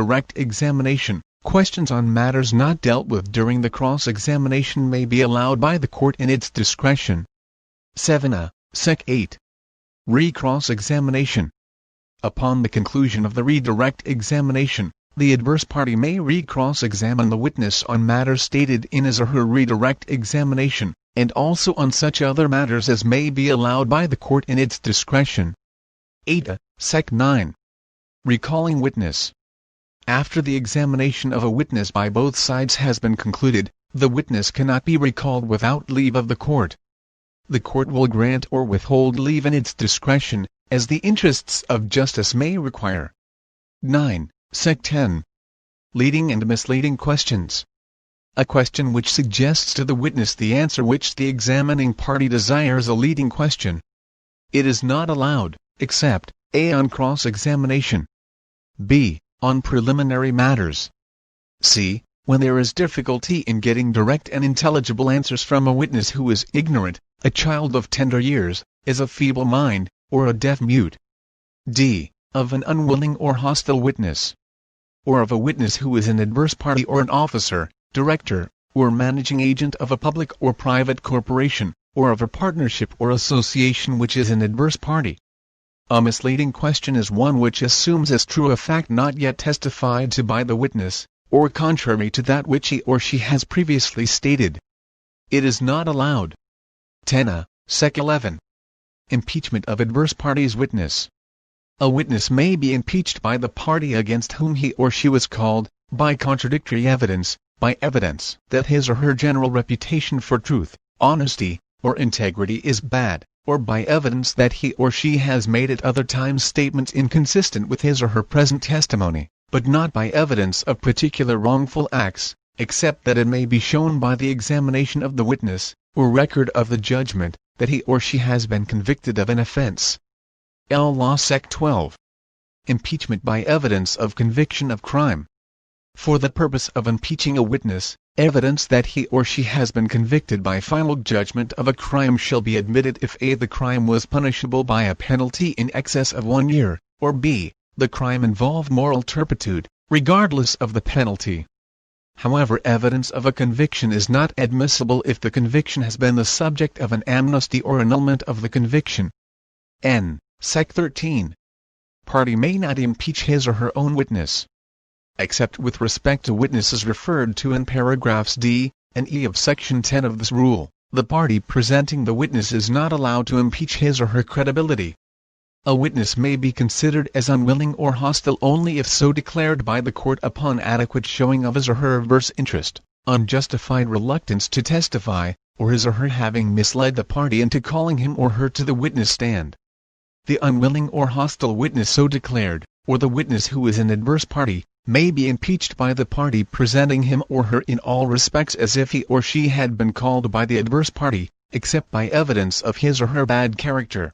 redirect examination, questions on matters not dealt with during the cross-examination may be allowed by the court in its discretion. 7a. Sec. 8. Re-cross-examination. Upon the conclusion of the redirect examination, the adverse party may re-cross-examine the witness on matters stated in his or her redirect examination, and also on such other matters as may be allowed by the court in its discretion. 8a. Sec. 9. Recalling witness. After the examination of a witness by both sides has been concluded, the witness cannot be recalled without leave of the court. The court will grant or withhold leave in its discretion, as the interests of justice may require. 9. Sec. 10. Leading and misleading questions. A question which suggests to the witness the answer which the examining party desires a leading question. It is not allowed, except a. on cross-examination, b. on preliminary matters, c. when there is difficulty in getting direct and intelligible answers from a witness who is ignorant, a child of tender years, is of feeble mind, or a deaf-mute, d. of an unwilling or hostile witness, or of a witness who is an adverse party or an officer, director, or managing agent of a public or private corporation, or of a partnership or association which is an adverse party. A misleading question is one which assumes as true a fact not yet testified to by the witness, or contrary to that which he or she has previously stated. It is not allowed. 10a. Sec. 11. Impeachment of adverse party's witness. A witness may be impeached by the party against whom he or she was called, by contradictory evidence, by evidence that his or her general reputation for truth, honesty, or integrity is bad, or by evidence that he or she has made at other times statements inconsistent with his or her present testimony, but not by evidence of particular wrongful acts, except that it may be shown by the examination of the witness, or record of the judgment, that he or she has been convicted of an offense. L. Law Sec. 12. Impeachment by evidence of conviction of crime. For the purpose of impeaching a witness, evidence that he or she has been convicted by final judgment of a crime shall be admitted if a. the crime was punishable by a penalty in excess of 1 year, or b. the crime involved moral turpitude, regardless of the penalty. However, evidence of a conviction is not admissible if the conviction has been the subject of an amnesty or annulment of the conviction. N. Sec. 13. Party may not impeach his or her own witness, except with respect to witnesses referred to in paragraphs D and E of Section 10 of this rule. The party presenting the witness is not allowed to impeach his or her credibility. A witness may be considered as unwilling or hostile only if so declared by the court upon adequate showing of his or her adverse interest, unjustified reluctance to testify, or his or her having misled the party into calling him or her to the witness stand. The unwilling or hostile witness so declared, or the witness who is an adverse party, may be impeached by the party presenting him or her in all respects as if he or she had been called by the adverse party, except by evidence of his or her bad character.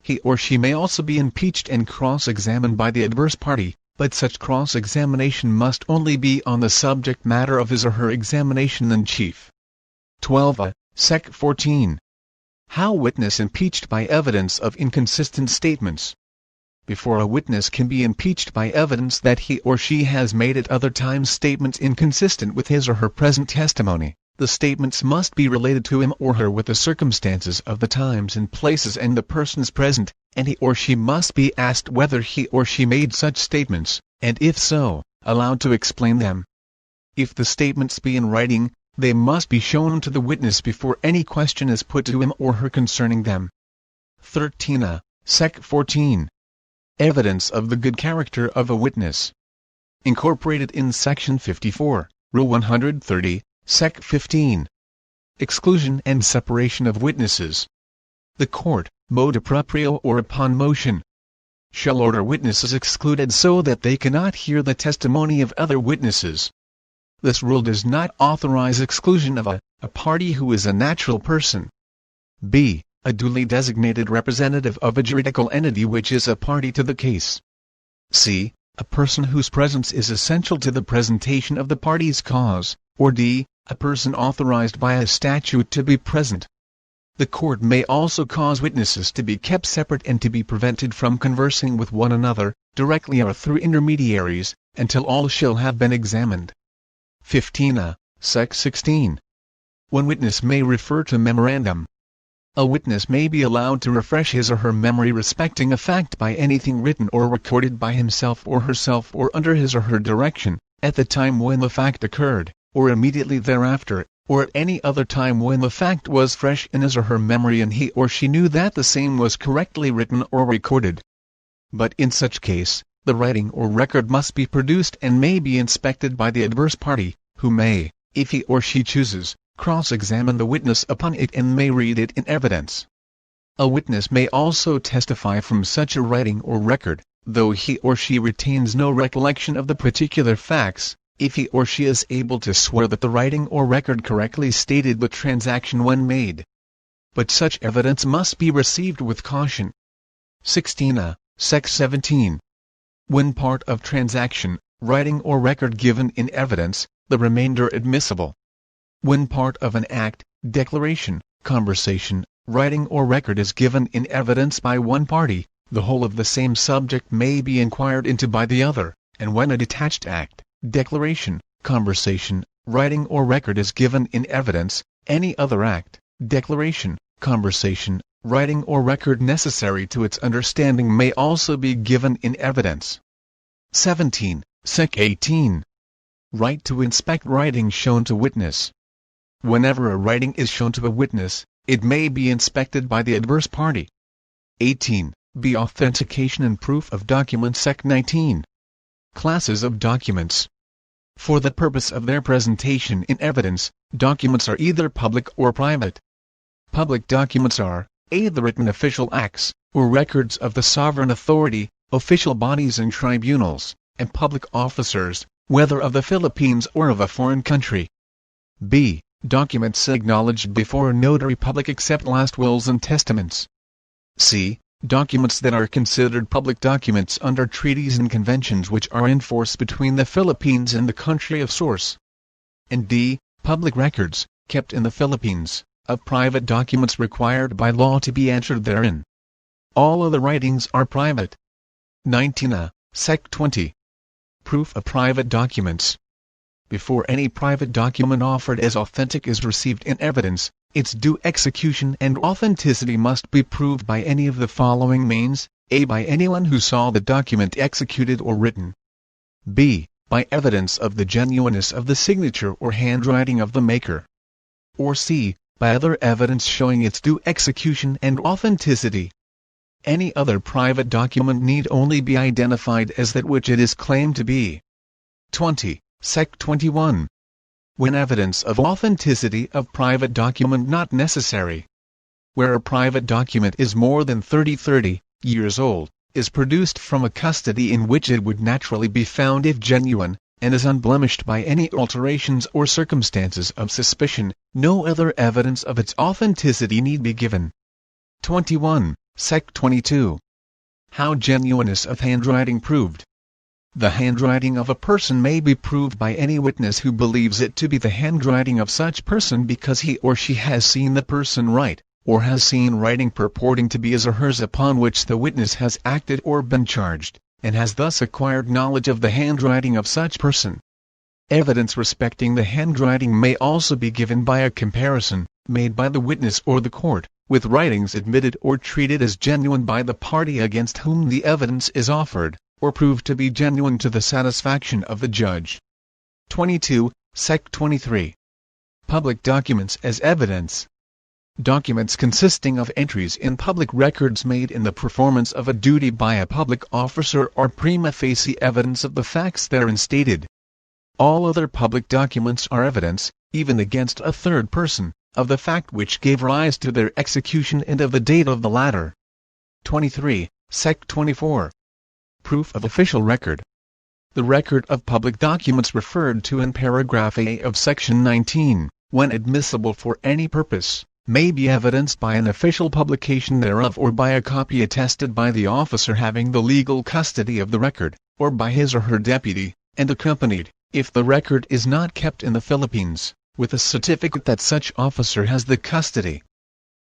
He or she may also be impeached and cross-examined by the adverse party, but such cross-examination must only be on the subject matter of his or her examination in chief. 12a. Sec. 14. How witness impeached by evidence of inconsistent statements. Before a witness can be impeached by evidence that he or she has made at other times statements inconsistent with his or her present testimony, the statements must be related to him or her with the circumstances of the times and places and the persons present, and he or she must be asked whether he or she made such statements, and if so, allowed to explain them. If the statements be in writing, they must be shown to the witness before any question is put to him or her concerning them. 13a. Sec. 14. Evidence of the good character of a witness. Incorporated in Section 54, Rule 130, Sec. 15. Exclusion and separation of witnesses. The court, motu proprio or upon motion, shall order witnesses excluded so that they cannot hear the testimony of other witnesses. This rule does not authorize exclusion of a party who is a natural person, b. a duly designated representative of a juridical entity which is a party to the case, c. a person whose presence is essential to the presentation of the party's cause, or d. a person authorized by a statute to be present. The court may also cause witnesses to be kept separate and to be prevented from conversing with one another, directly or through intermediaries, until all shall have been examined. 15a, Sec. 16. One witness may refer to memorandum. A witness may be allowed to refresh his or her memory respecting a fact by anything written or recorded by himself or herself or under his or her direction, at the time when the fact occurred, or immediately thereafter, or at any other time when the fact was fresh in his or her memory and he or she knew that the same was correctly written or recorded. But in such case, the writing or record must be produced and may be inspected by the adverse party, who may, if he or she chooses, cross-examine the witness upon it and may read it in evidence. A witness may also testify from such a writing or record, though he or she retains no recollection of the particular facts, if he or she is able to swear that the writing or record correctly stated the transaction when made. But such evidence must be received with caution. 16a, Sec. 17. When part of transaction, writing or record given in evidence, the remainder admissible. When part of an act, declaration, conversation, writing or record is given in evidence by one party, the whole of the same subject may be inquired into by the other, and when a detached act, declaration, conversation, writing or record is given in evidence, any other act, declaration, conversation, writing or record necessary to its understanding may also be given in evidence. 17, Sec. 18. Right to inspect writing shown to witness. Whenever a writing is shown to a witness, it may be inspected by the adverse party. 18. B. Authentication and proof of documents. Sec. 19. Classes of documents. For the purpose of their presentation in evidence, documents are either public or private. Public documents are, a. the written official acts, or records of the sovereign authority, official bodies and tribunals, and public officers, whether of the Philippines or of a foreign country. b. Documents acknowledged before a notary public except last wills and testaments. c. Documents that are considered public documents under treaties and conventions which are in force between the Philippines and the country of source. And d. Public records, kept in the Philippines, of private documents required by law to be entered therein. All other writings are private. 19a, Sec. 20. Proof of private documents. Before any private document offered as authentic is received in evidence, its due execution and authenticity must be proved by any of the following means: a. by anyone who saw the document executed or written. b. by evidence of the genuineness of the signature or handwriting of the maker. Or c. by other evidence showing its due execution and authenticity. Any other private document need only be identified as that which it is claimed to be. 20. Sec. 21. When evidence of authenticity of private document not necessary. Where a private document is more than 30 years old, is produced from a custody in which it would naturally be found if genuine, and is unblemished by any alterations or circumstances of suspicion, no other evidence of its authenticity need be given. 21. Sec. 22. How genuineness of handwriting proved. The handwriting of a person may be proved by any witness who believes it to be the handwriting of such person because he or she has seen the person write, or has seen writing purporting to be his or hers upon which the witness has acted or been charged, and has thus acquired knowledge of the handwriting of such person. Evidence respecting the handwriting may also be given by a comparison, made by the witness or the court, with writings admitted or treated as genuine by the party against whom the evidence is offered, or proved to be genuine to the satisfaction of the judge. 22. Sec. 23. Public documents as evidence. Documents consisting of entries in public records made in the performance of a duty by a public officer are prima facie evidence of the facts therein stated. All other public documents are evidence, even against a third person, of the fact which gave rise to their execution and of the date of the latter. 23. Sec. 24. Proof of official record. The record of public documents referred to in paragraph A of section 19, when admissible for any purpose, may be evidenced by an official publication thereof or by a copy attested by the officer having the legal custody of the record, or by his or her deputy, and accompanied, if the record is not kept in the Philippines, with a certificate that such officer has the custody.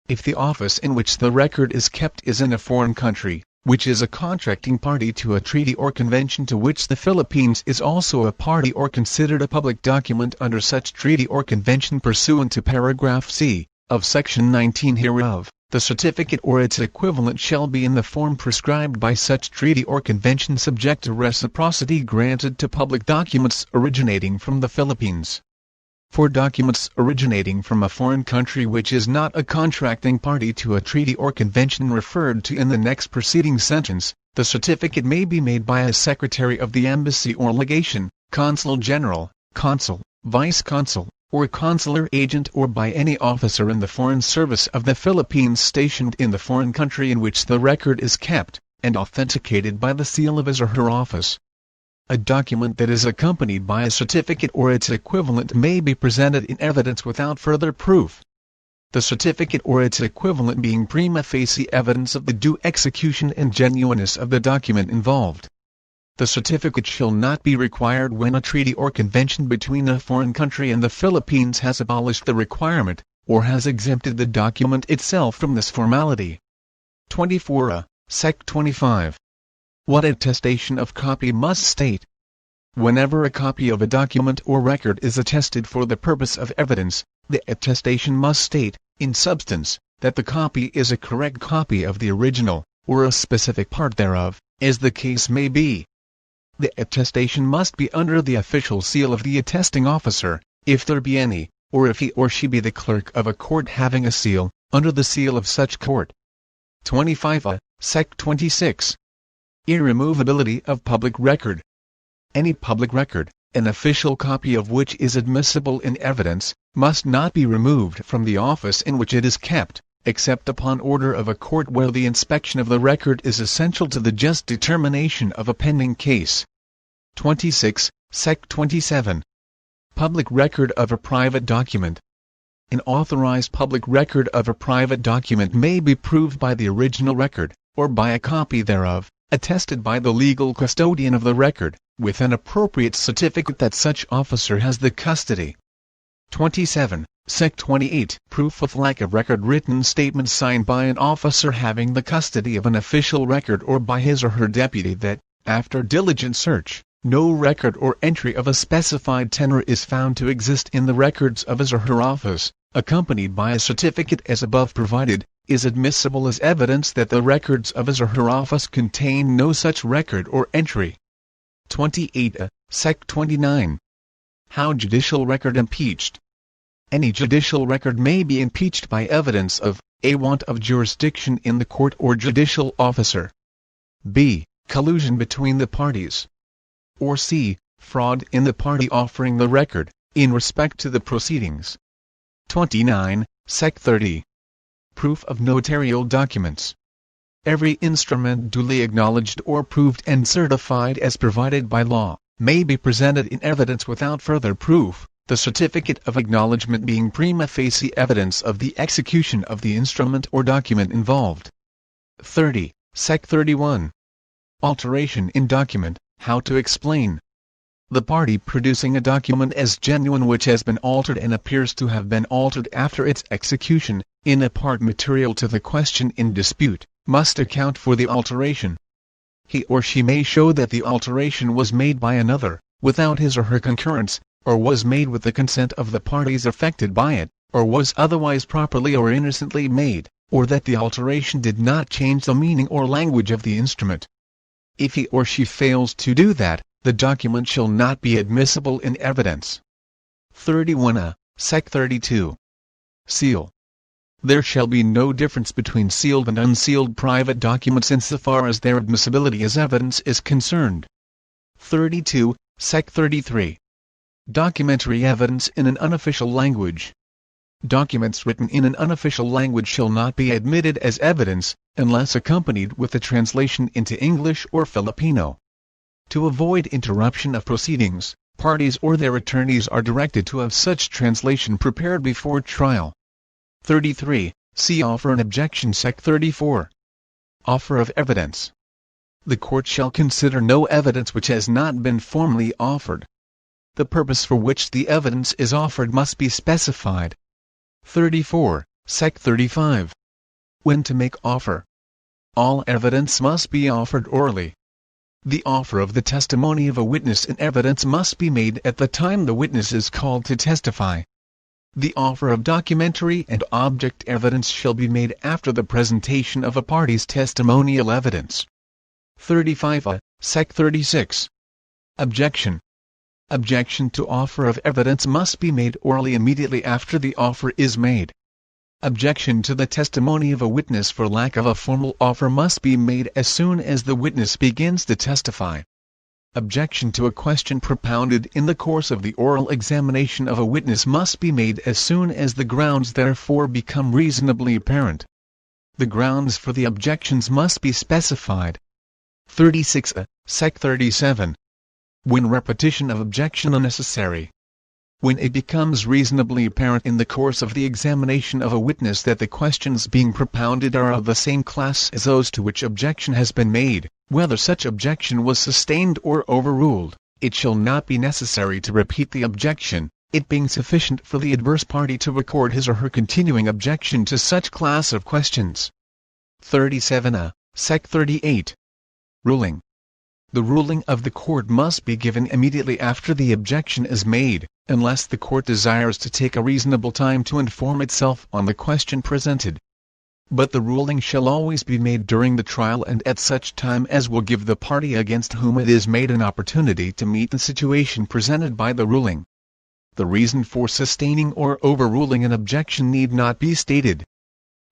if the office in which the record is kept is in a foreign country, which is a contracting party to a treaty or convention to which the Philippines is also a party or considered a public document under such treaty or convention pursuant to paragraph C of section 19 hereof, the certificate or its equivalent shall be in the form prescribed by such treaty or convention subject to reciprocity granted to public documents originating from the Philippines. For documents originating from a foreign country which is not a contracting party to a treaty or convention referred to in the next preceding sentence, the certificate may be made by a secretary of the embassy or legation, consul general, consul, vice-consul, or consular agent or by any officer in the foreign service of the Philippines stationed in the foreign country in which the record is kept, and authenticated by the seal of his or her office. A document that is accompanied by a certificate or its equivalent may be presented in evidence without further proof. The certificate or its equivalent being prima facie evidence of the due execution and genuineness of the document involved. The certificate shall not be required when a treaty or convention between a foreign country and the Philippines has abolished the requirement, or has exempted the document itself from this formality. 24 Sect 25. What attestation of copy must state. Whenever a copy of a document or record is attested for the purpose of evidence, the attestation must state, in substance, that the copy is a correct copy of the original, or a specific part thereof, as the case may be. The attestation must be under the official seal of the attesting officer, if there be any, or if he or she be the clerk of a court having a seal, under the seal of such court. 25 Sect 26. Irremovability of public record. Any public record, an official copy of which is admissible in evidence, must not be removed from the office in which it is kept, except upon order of a court where the inspection of the record is essential to the just determination of a pending case. 26 Sect 27. Public record of a private document. An authorized public record of a private document may be proved by the original record, or by a copy thereof, attested by the legal custodian of the record, with an appropriate certificate that such officer has the custody. 27. Sect 28. Proof of lack of record. Written statement signed by an officer having the custody of an official record or by his or her deputy that, after diligent search, no record or entry of a specified tenor is found to exist in the records of his or her office, accompanied by a certificate as above provided, is admissible as evidence that the records of his or her office contain no such record or entry. 28. Sect 29. How judicial record impeached. Any judicial record may be impeached by evidence of a want of jurisdiction in the court or judicial officer, b. collusion between the parties, or c. fraud in the party offering the record, in respect to the proceedings. 29. Sect 30. Proof of notarial documents. Every instrument duly acknowledged or proved and certified as provided by law, may be presented in evidence without further proof, the certificate of acknowledgment being prima facie evidence of the execution of the instrument or document involved. 30. Sect 31. Alteration in document. How to explain. The party producing a document as genuine which has been altered and appears to have been altered after its execution, in a part material to the question in dispute, must account for the alteration. He or she may show that the alteration was made by another, without his or her concurrence, or was made with the consent of the parties affected by it, or was otherwise properly or innocently made, or that the alteration did not change the meaning or language of the instrument. If he or she fails to do that, the document shall not be admissible in evidence. 31. Sect 32. Seal. There shall be no difference between sealed and unsealed private documents insofar as their admissibility as evidence is concerned. 32. Sect 33. Documentary evidence in an unofficial language. Documents written in an unofficial language shall not be admitted as evidence, unless accompanied with a translation into English or Filipino. To avoid interruption of proceedings, parties or their attorneys are directed to have such translation prepared before trial. 33. See offer and objection. Sect 34. Offer of evidence. The court shall consider no evidence which has not been formally offered. The purpose for which the evidence is offered must be specified. 34. Sect 35. When to make offer. All evidence must be offered orally. The offer of the testimony of a witness in evidence must be made at the time the witness is called to testify. The offer of documentary and object evidence shall be made after the presentation of a party's testimonial evidence. 35a, Sec. 36. Objection. Objection to offer of evidence must be made orally immediately after the offer is made. Objection to the testimony of a witness for lack of a formal offer must be made as soon as the witness begins to testify. Objection to a question propounded in the course of the oral examination of a witness must be made as soon as the grounds therefor become reasonably apparent. The grounds for the objections must be specified. 36a, Sec. 37. When repetition of objection unnecessary. When it becomes reasonably apparent in the course of the examination of a witness that the questions being propounded are of the same class as those to which objection has been made, whether such objection was sustained or overruled, it shall not be necessary to repeat the objection, it being sufficient for the adverse party to record his or her continuing objection to such class of questions. 37a, Sec. 38. Ruling. The ruling of the court must be given immediately after the objection is made, unless the court desires to take a reasonable time to inform itself on the question presented. But the ruling shall always be made during the trial and at such time as will give the party against whom it is made an opportunity to meet the situation presented by the ruling. The reason for sustaining or overruling an objection need not be stated.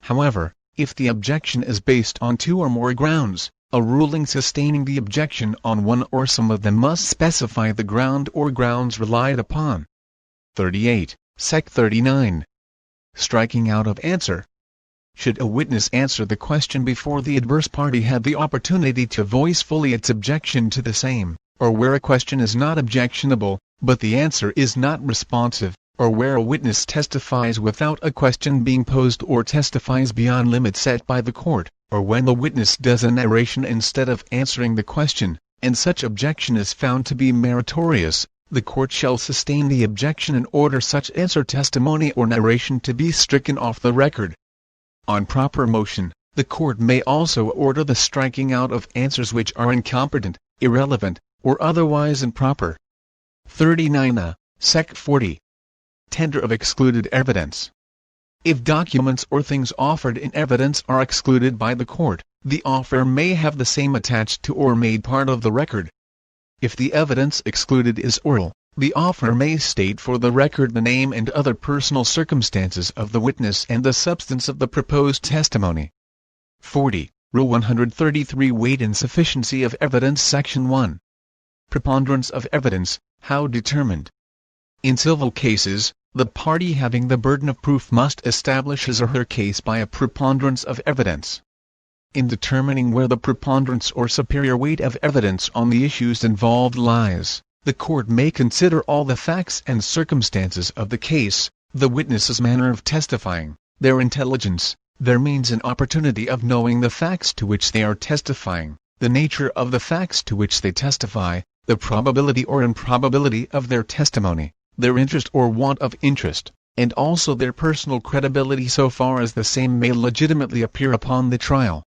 However, if the objection is based on two or more grounds, a ruling sustaining the objection on one or some of them must specify the ground or grounds relied upon. 38, Sec. 39. Striking out of answer. Should a witness answer the question before the adverse party had the opportunity to voice fully its objection to the same, or where a question is not objectionable, but the answer is not responsive, or where a witness testifies without a question being posed or testifies beyond limits set by the court, or when the witness does a narration instead of answering the question, and such objection is found to be meritorious, the court shall sustain the objection and order such answer, testimony or narration to be stricken off the record. On proper motion, the court may also order the striking out of answers which are incompetent, irrelevant, or otherwise improper. 39a, Sec. 40. Tender of excluded evidence. If documents or things offered in evidence are excluded by the court, the offer may have the same attached to or made part of the record. If the evidence excluded is oral, the offer may state for the record the name and other personal circumstances of the witness and the substance of the proposed testimony. 40. Rule 133 Weight and Sufficiency of Evidence Section 1. Preponderance of evidence, how determined? In civil cases, the party having the burden of proof must establish his or her case by a preponderance of evidence. In determining where the preponderance or superior weight of evidence on the issues involved lies, the court may consider all the facts and circumstances of the case, the witness's manner of testifying, their intelligence, their means and opportunity of knowing the facts to which they are testifying, the nature of the facts to which they testify, the probability or improbability of their testimony, their interest or want of interest, and also their personal credibility so far as the same may legitimately appear upon the trial.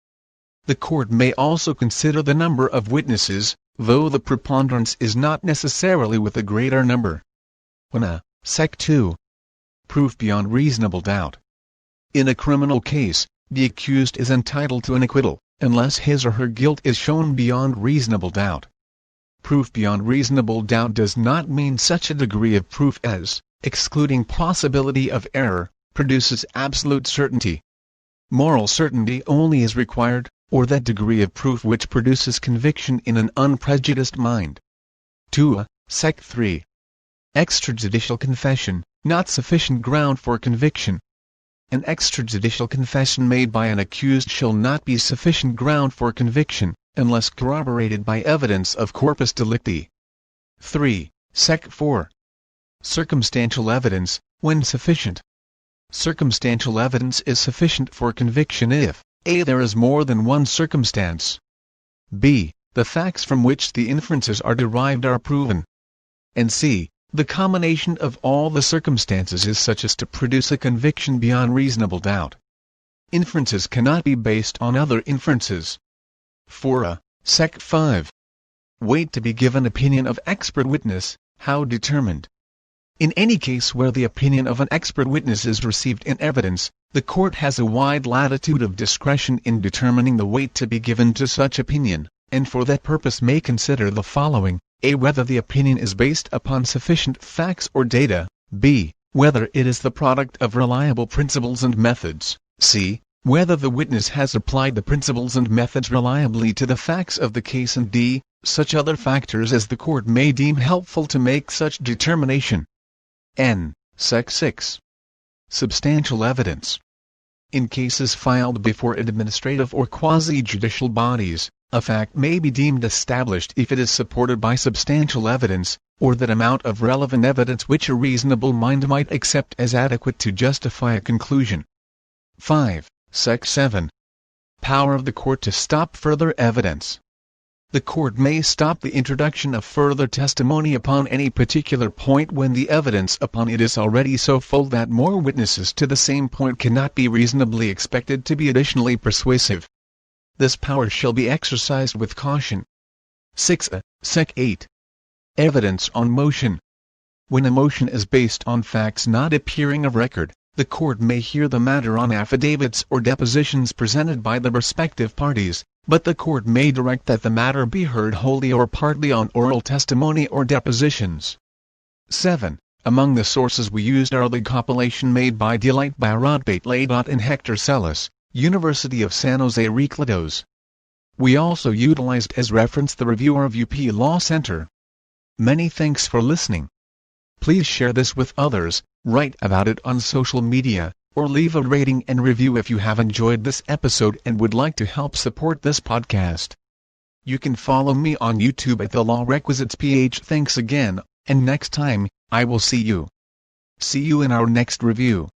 The court may also consider the number of witnesses, though the preponderance is not necessarily with a greater number. 1a, Sec. 2. Proof beyond reasonable doubt. In a criminal case, the accused is entitled to an acquittal, unless his or her guilt is shown beyond reasonable doubt. Proof beyond reasonable doubt does not mean such a degree of proof as, excluding possibility of error, produces absolute certainty. Moral certainty only is required, or that degree of proof which produces conviction in an unprejudiced mind. 2a, Sec. 3. Extrajudicial confession, not sufficient ground for conviction. An extrajudicial confession made by an accused shall not be sufficient ground for conviction, unless corroborated by evidence of corpus delicti. 3, Sec. 4. Circumstantial evidence, when sufficient. Circumstantial evidence is sufficient for conviction if a. There is more than one circumstance. b. The facts from which the inferences are derived are proven. And c. The combination of all the circumstances is such as to produce a conviction beyond reasonable doubt. Inferences cannot be based on other inferences. 4. Sect 5. Weight to be given opinion of expert witness, how determined. In any case where the opinion of an expert witness is received in evidence, the court has a wide latitude of discretion in determining the weight to be given to such opinion, and for that purpose may consider the following: a. Whether the opinion is based upon sufficient facts or data, b. Whether it is the product of reliable principles and methods, c. Whether the witness has applied the principles and methods reliably to the facts of the case, and d. Such other factors as the court may deem helpful to make such determination. N. Sect 6. Substantial evidence. In cases filed before administrative or quasi-judicial bodies, a fact may be deemed established if it is supported by substantial evidence, or that amount of relevant evidence which a reasonable mind might accept as adequate to justify a conclusion. 5. Sect 7. Power of the court to stop further evidence. The court may stop the introduction of further testimony upon any particular point when the evidence upon it is already so full that more witnesses to the same point cannot be reasonably expected to be additionally persuasive. This power shall be exercised with caution. 6. Sect 8. Evidence on motion. When a motion is based on facts not appearing of record, the court may hear the matter on affidavits or depositions presented by the respective parties, but the court may direct that the matter be heard wholly or partly on oral testimony or depositions. 7. Among the sources we used are the compilation made by Delight by Rodbait Laydot and Hector Celis, University of San Jose Reclados. We also utilized as reference the reviewer of UP Law Center. Many thanks for listening. Please share this with others, write about it on social media, or leave a rating and review if you have enjoyed this episode and would like to help support this podcast. You can follow me on YouTube at Thelawrequisites. Thanks again, and next time, I will see you. See you in our next review.